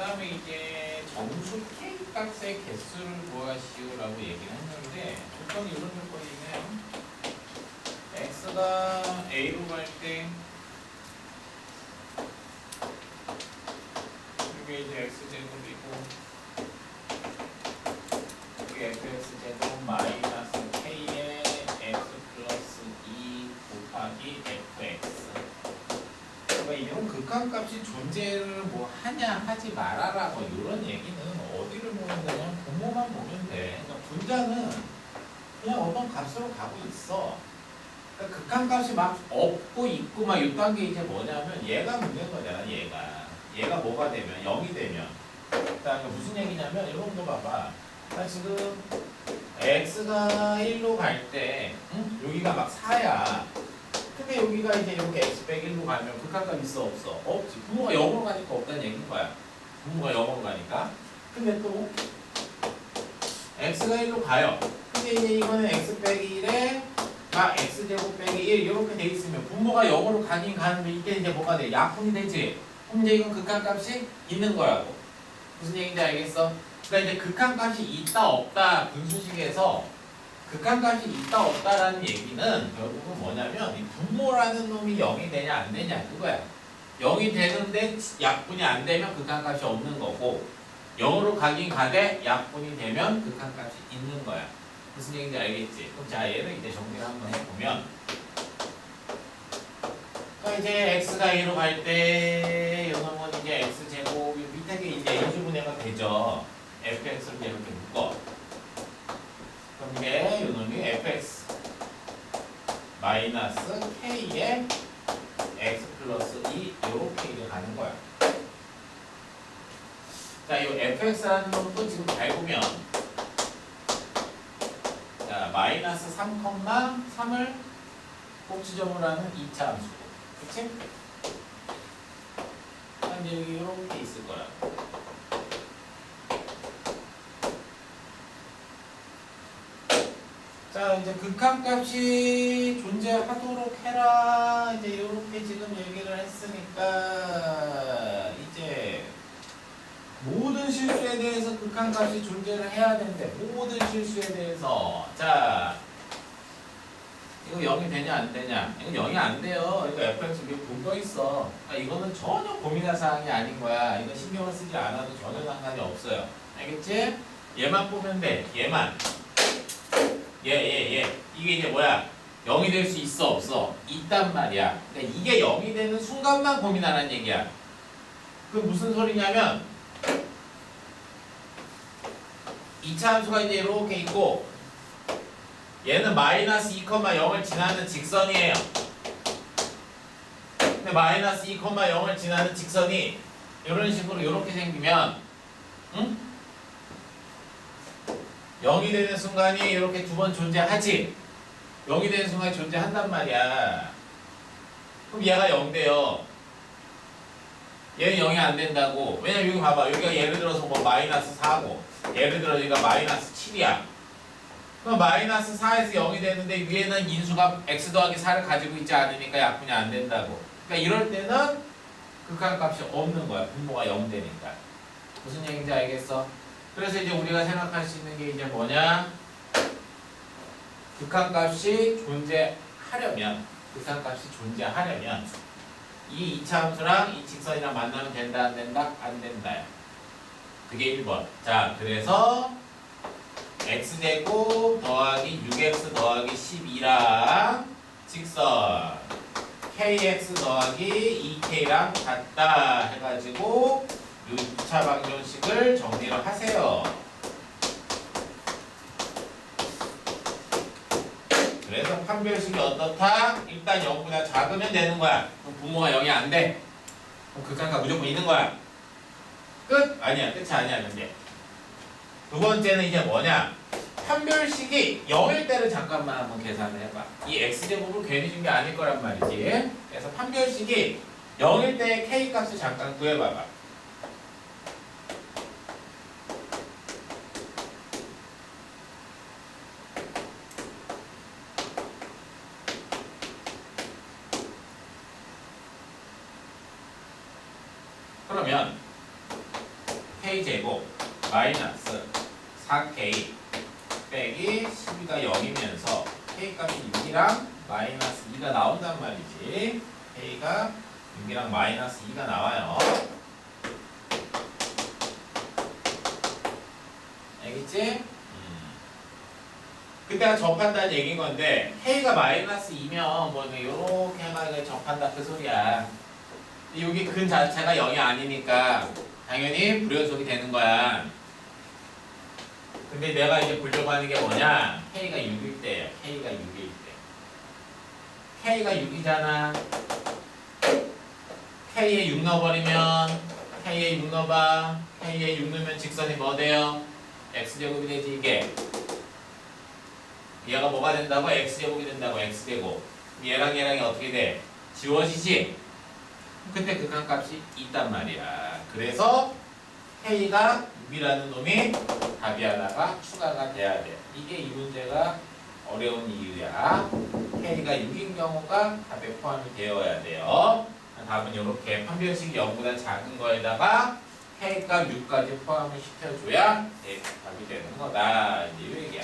다음에 이제 정수 K 값의 개수를 구하시오라고 얘기를 했는데 조건이 이런 조건이 있네요. x가 a로 갈 때 이게 이제 x제곱이고 이게 fx제곱 마이너스 k의 x 플러스 2 곱하기 fx. 그러니까 이런 극한값이 존재를 뭐 하냐 하지 말아라 뭐 이런 얘기는 어디를 보면 그냥 분모만 보면 돼. 그러니까 분자는 그냥 어떤 값으로 가고 있어. 그러니까 극한값이 막 없고 있고 막 이딴 게 이제 뭐냐면 얘가 문제인 거잖아. 얘가 뭐가 되면 0이 되면. 그러니까 무슨 얘기냐면 이런 거 봐봐. 나 지금 x가 1로 갈 때 여기가 막 4야. 근데 여기가 이제 이렇게 x 빼기 1로 가면 극한값 있어 없어? 없지. 분모가 0으로 가니까 없다는 얘기인 거야. 분모가 0으로 가니까. 근데 또 x가 1로 가요. 근데 이제 이거는 x 빼기 1에 막 x제곱 빼기 1 이렇게 돼 있으면 분모가 0으로 가긴 가는데 이게 이제 뭐가 돼? 약분이 되지. 그럼 이제 이건 극한값이 있는 거라고. 무슨 얘기인지 알겠어? 그러니까 이제 극한값이 있다 없다 분수식에서 극한값이 있다 없다라는 얘기는 결국은 뭐냐면 이 분모라는 놈이 0이 되냐 안 되냐 그거야. 0이 되는데 약분이 안 되면 극한값이 없는 거고 0으로 가긴 가되 약분이 되면 극한값이 있는 거야. 무슨 얘기인지 알겠지? 그럼 자 얘를 이제 정리를 한번 해보면 이제 x가 2로 갈 때 이놈은 이제 x제곱 밑에 게 이제 인수분해가 되죠. fx를 이제 이렇게 묶어. 그럼 이게 이놈이 fx 마이너스 k의 x 플러스 2 이렇게 이제 가는 거야. 자, 이 fx라는 놈도 지금 잘 보면 자, 마이너스 3,3을 꼭지점으로 하는 2차 함수고. 그치? 이제 여기 이렇게 있을 거야. 자, 이제 극한값이 존재하도록 해라. 이제 이렇게 지금 얘기를 했으니까 이제 모든 실수에 대해서 극한값이 존재를 해야 되는데 모든 실수에 대해서 자 이거 0이 되냐 안 되냐? 이거 0이 안 돼요. 이거 fx 위에 붕떠 있어. 그러니까 이거는 전혀 고민할 사항이 아닌 거야. 이거 신경을 쓰지 않아도 전혀 상관이 없어요. 알겠지? 얘만 보면 돼. 얘만. 얘. 이게 이제 뭐야? 0이 될 수 있어 없어? 있단 말이야. 그러니까 이게 0이 되는 순간만 고민하라는 얘기야. 그 무슨 소리냐면 2차 함수가 이제 이렇게 있고 얘는 마이너스 2,0을 지나는 직선이에요. 근데 마이너스 2,0을 지나는 직선이 이런 식으로 이렇게 생기면 0이 되는 순간이 이렇게 두 번 존재하지. 0이 되는 순간이 존재한단 말이야. 그럼 얘가 0 돼요. 얘는 0이 안 된다고. 왜냐면 여기 봐봐. 여기가 예를 들어서 뭐 마이너스 4고 예를 들어 여기가 마이너스 7이야. 그럼 마이너스 4에서 0이 되는데 위에는 인수가 x 더하기 4를 가지고 있지 않으니까 약분이 안 된다고. 그러니까 이럴 때는 극한값이 없는 거야. 분모가 0 되니까. 무슨 얘기인지 알겠어? 그래서 이제 우리가 생각할 수 있는 게 이제 뭐냐? 극한값이 존재하려면 이 2차 함수랑 이 직선이랑 만나면 된다 안 된다? 안 된다요. 그게 1번. 자, 그래서 x제곱 더하기 6x 더하기 12랑 직선 kx 더하기 2k랑 같다 해가지고 이 2차 방정식을 정리를 하세요. 그래서 판별식이 어떻다? 일단 0보다 작으면 되는 거야. 그럼 분모가 0이 안 돼. 그럼 극한값 무조건 있는 거야. 끝? 아니야. 끝이 아니야. 근데 두 번째는 이제 뭐냐? 판별식이 0일 때를 잠깐만 한번 계산을 해봐. 이 x제곱을 괜히 준 게 아닐 거란 말이지. 그래서 판별식이 0일 때의 k값을 잠깐 구해봐봐. 그러면 4k제곱 마이너스 4k 빼기 12가 0이면서 k값이 6이랑 마이너스 2가 나온단 말이지. k가 6이랑 마이너스 2가 나와요. 알겠지? 그때가 접한다는 얘기인 건데 k가 마이너스 2면 뭐 이렇게 해만 접한다 그 소리야. 여기 근 자체가 0이 아니니까 당연히 불연속이 되는 거야. 근데 내가 이제 보려고 하는 게 뭐냐? k가 6일 때야. k가 6일 때. k가 6이잖아. k에 6 넣어버리면 k에 6 넣어봐. k에 6 넣으면 직선이 뭐 돼요? x제곱이 되지 이게. 얘가 뭐가 된다고? x제곱이 된다고. x제곱. 얘랑 얘랑이 어떻게 돼? 지워지지? 그때 극한값이 있단 말이야. 그래서 k가 6이라는 놈이 답이 하나가 추가가 돼야 돼. 이게 이 문제가 어려운 이유야. k가 6인 경우가 답에 포함이 되어야 돼요. 답은 이렇게 판별식이 0보다 작은 거에다가 k가 6까지 포함을 시켜줘야 답이 되는 거다. 이제 이 얘기야.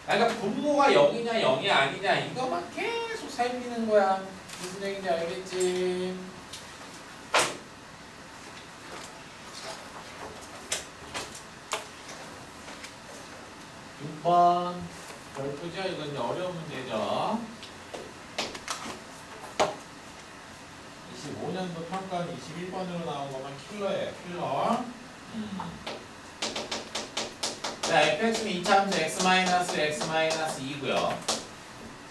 그러니까 분모가 0이냐 0이 아니냐 이거만 계속 살피는 거야. 무슨 얘기인지 알겠지? 번 별표죠? 이건 이제 어려운 문제죠. 25년도 평가는 21번으로 나온 것만 킬러예요. 킬러. 자, fx는 이차함수 x-2고요.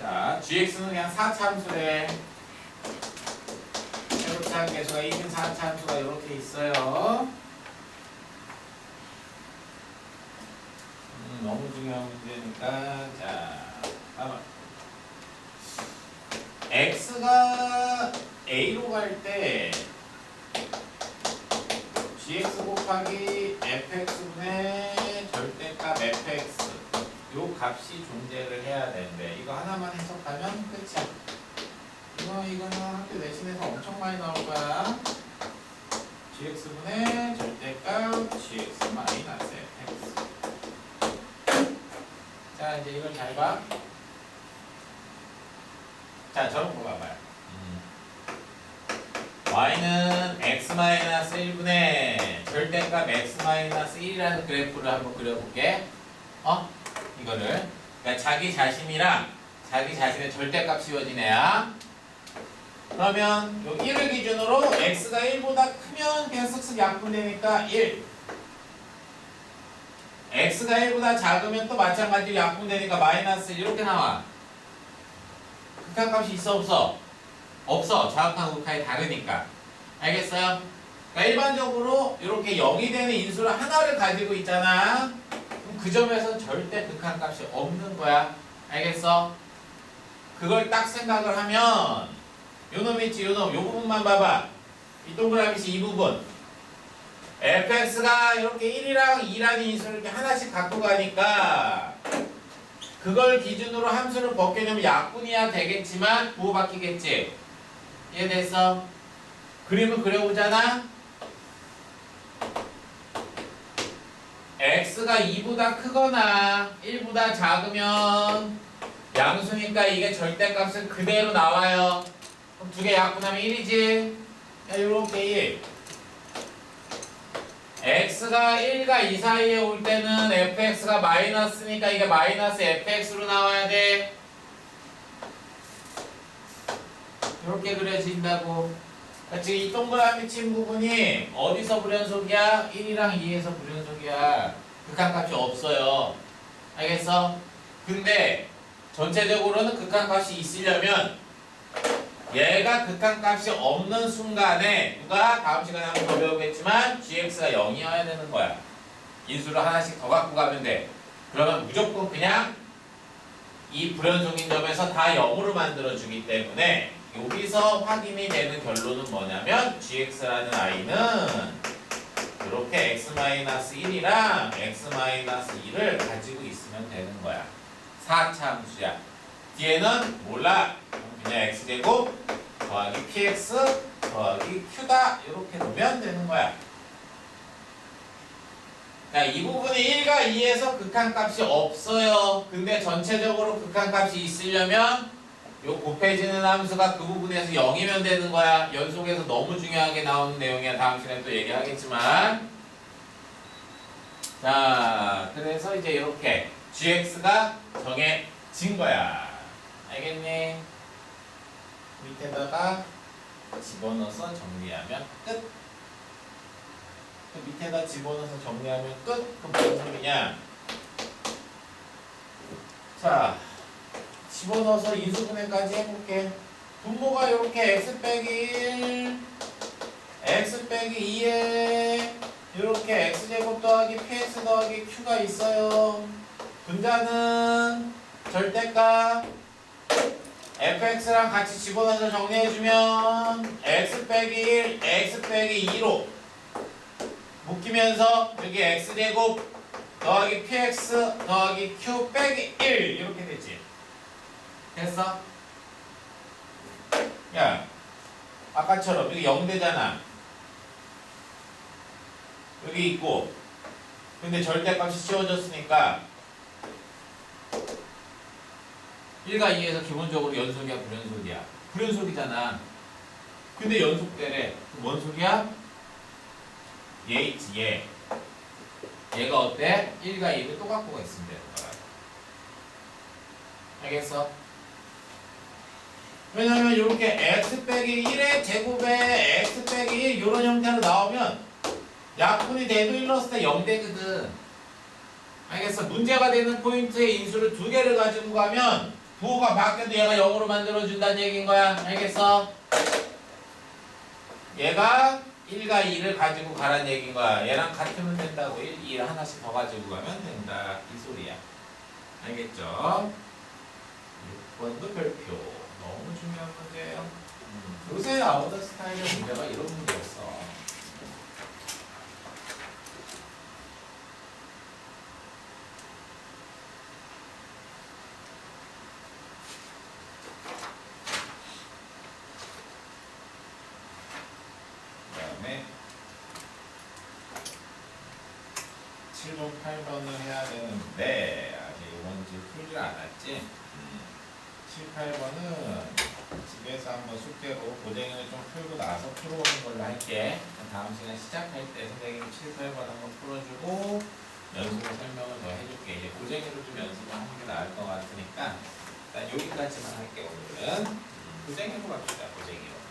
자, gx는 그냥 4차함수래. 세로차항 계수가 1인 4차함수가 이렇게 있어요. 너무 중요한 문제니까. 자, 봐봐. x가 a로 갈 때 gx 곱하기 fx분의 절대값 fx 요 값이 존재를 해야 되는데 이거 하나만 해석하면 끝이야. 이거는 학교 내신에서 엄청 많이 나올 거야. gx분의 절대값 gx 마이너스 fx. 자, 이제 이걸 잘 봐. 자, 저런 거 봐봐요. y는 x-1분의 절대값 x-1이라는 그래프를 한번 그려볼게. 이거를. 그러니까 자기 자신이랑 자기 자신의 절대값 씌워진 애야. 그러면 요 1을 기준으로 x가 1보다 크면 그냥 쓱쓱 약분되니까 1. x가 1보다 작으면 또 마찬가지로 약분되니까 마이너스 이렇게 나와. 극한값이 있어 없어? 없어. 좌극한 극한이 다르니까. 알겠어요? 그러니까 일반적으로 이렇게 0이 되는 인수를 하나를 가지고 있잖아. 그럼 그 점에서는 절대 극한값이 없는 거야. 알겠어? 그걸 딱 생각을 하면 요놈 있지 요놈 요 부분만 봐봐. 이 동그라미 이 부분. fx가 이렇게 1이랑 2라는 인수를 이렇게 하나씩 갖고 가니까 그걸 기준으로 함수를 벗겨내면 약분이야 되겠지만 부호 바뀌겠지. 이해됐어? 그림을 그려보잖아. x가 2보다 크거나 1보다 작으면 양수니까 이게 절대값은 그대로 나와요. 그럼 두 개 약분하면 1이지. 이렇게 1. x가 1과 2 사이에 올 때는 fx가 마이너스니까 이게 마이너스 fx로 나와야 돼. 이렇게 그려진다고. 지금 이 동그라미 친 부분이 어디서 불연속이야? 1이랑 2에서 불연속이야. 극한값이 없어요. 알겠어? 근데 전체적으로는 극한값이 있으려면 얘가 극한값이 없는 순간에 누가 다음 시간에 한번 더 배우겠지만 gx가 0이어야 되는 거야. 인수를 하나씩 더 갖고 가면 돼. 그러면 무조건 그냥 이 불연속인 점에서 다 0으로 만들어주기 때문에 여기서 확인이 되는 결론은 뭐냐면 gx라는 i는 이렇게 x-1이랑 x-2를 가지고 있으면 되는 거야. 4차 함수야. 뒤에는 몰라. 그냥 x제곱 더하기 px 더하기 q다 이렇게 놓으면 되는 거야. 자, 이 부분이 1과 2에서 극한값이 없어요. 근데 전체적으로 극한값이 있으려면 요 곱해지는 함수가 그 부분에서 0이면 되는 거야. 연속에서 너무 중요하게 나오는 내용이야. 다음 시간에 또 얘기하겠지만. 자, 그래서 이제 이렇게 gx가 정해진 거야. 알겠니? 밑에다가 집어넣어서 정리하면 끝. 그 밑에다 집어넣어서 정리하면 끝. 그럼 무슨 소리냐? 자, 집어넣어서 인수분해까지 해볼게. 분모가 이렇게 x 빼기 1, x 빼기 2에 이렇게 x제곱 더하기 px 더하기 q가 있어요. 분자는 절대값 fx랑 같이 집어넣어서 정리해주면 x 빼기 1, x 빼기 2로 묶이면서 여기 x제곱 더하기 px 더하기 q 빼기 1 이렇게 되지. 됐어? 야, 아까처럼 여기 0되잖아. 여기 있고 근데 절대값이 씌워졌으니까 1과 2에서 기본적으로 연속이야 불연속이야? 불연속이잖아. 근데 연속되래. 뭔 소리야? 얘 있지 얘. 얘가 어때? 1과 2를 또 갖고 있으면 되는 거야. 알겠어? 왜냐면 이렇게 x 빼기 1의 제곱에 x 빼기 1 이런 형태로 나오면 약분이 대도 일렀을 때 0 되거든. 알겠어? 문제가 되는 포인트의 인수를 두 개를 가지고 가면 부호가 바뀌어도 얘가 0으로 만들어준다는 얘기인 거야. 알겠어? 얘가 1과 2를 가지고 가라는 얘기인 거야. 얘랑 같으면 된다고. 1, 2를 하나씩 더 가지고 가면 된다. 이 소리야. 알겠죠? 6번도 별표. 너무 중요한 문제예요. 요새 나오는 스타일의 문제가 이런 문제였어. 그 다음에 7번, 8번을 해야 되는데 아직 이번 주 풀질 않았지? 7, 8번은 집에서 한번 숙제로 고쟁이를 좀 풀고 나서 풀어오는 걸로 할게. 다음 시간 시작할 때 선생님이 7, 8번 한번 풀어주고 연습을 설명을 더 해줄게. 이제 고쟁이로 좀 연습을 하는 게 나을 것 같으니까 일단 여기까지만 할게 오늘은. 고쟁이로 갑시다. 고쟁이로.